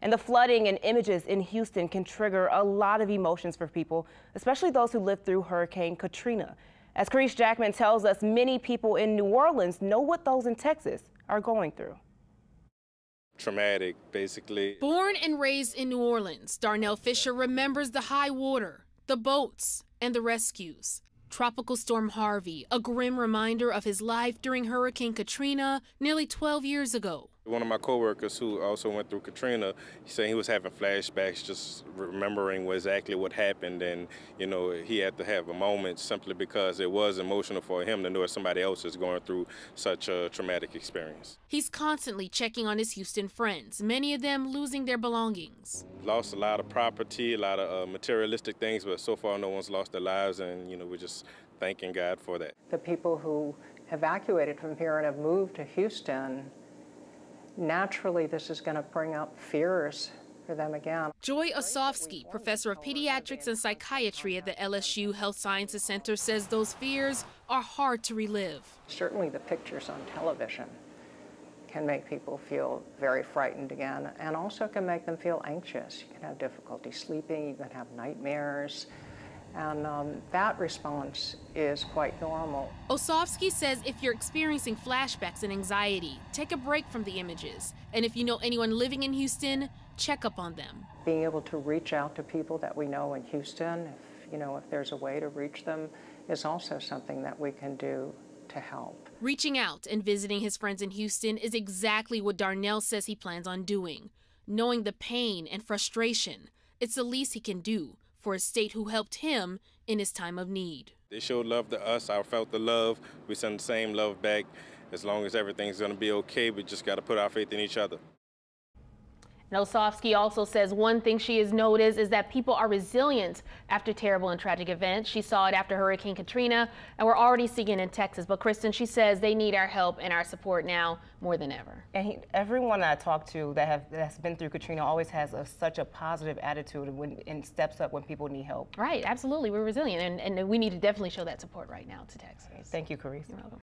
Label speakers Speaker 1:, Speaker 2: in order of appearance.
Speaker 1: And the flooding and images in Houston can trigger a lot of emotions for people, especially those who lived through Hurricane Katrina. As Carice Jackman tells us, many people in New Orleans know what those in Texas are going through.
Speaker 2: Traumatic, basically.
Speaker 3: Born and raised in New Orleans, Darnell Fisher remembers the high water, the boats, and the rescues. Tropical Storm Harvey, a grim reminder of his life during Hurricane Katrina nearly 12 years ago.
Speaker 2: One of my coworkers who also went through Katrina, he said he was having flashbacks, just remembering exactly what happened, and he had to have a moment simply because it was emotional for him to know that somebody else is going through such a traumatic experience.
Speaker 3: He's constantly checking on his Houston friends, many of them losing their belongings.
Speaker 2: Lost a lot of property, a lot of materialistic things, but so far no one's lost their lives, and we're just thanking God for that.
Speaker 4: The people who evacuated from here and have moved to Houston, naturally, this is going to bring up fears for them again.
Speaker 3: Joy Osofsky, professor of pediatrics and psychiatry at the LSU Health Sciences Center, says those fears are hard to relive.
Speaker 4: Certainly the pictures on television can make people feel very frightened again, and also can make them feel anxious. You can have difficulty sleeping, you can have nightmares. And that response is quite normal.
Speaker 3: Osofsky says if you're experiencing flashbacks and anxiety, take a break from the images. And if you know anyone living in Houston, check up on them.
Speaker 4: Being able to reach out to people that we know in Houston, if there's a way to reach them, is also something that we can do to help.
Speaker 3: Reaching out and visiting his friends in Houston is exactly what Darnell says he plans on doing. Knowing the pain and frustration, it's the least he can do for a state who helped him in his time of need.
Speaker 2: They showed love to us. I felt the love. We send the same love back. As long as everything's going to be okay, we just got to put our faith in each other.
Speaker 1: And Osofsky also says one thing she has noticed is that people are resilient after terrible and tragic events. She saw it after Hurricane Katrina, and we're already seeing it in Texas. But Kristen, she says they need our help and our support now more than ever.
Speaker 5: And everyone I talk to that's been through Katrina always has such a positive attitude and steps up when people need help.
Speaker 1: Right, absolutely. We're resilient, and we need to definitely show that support right now to Texas.
Speaker 5: Thank you, Carice.
Speaker 1: You're welcome.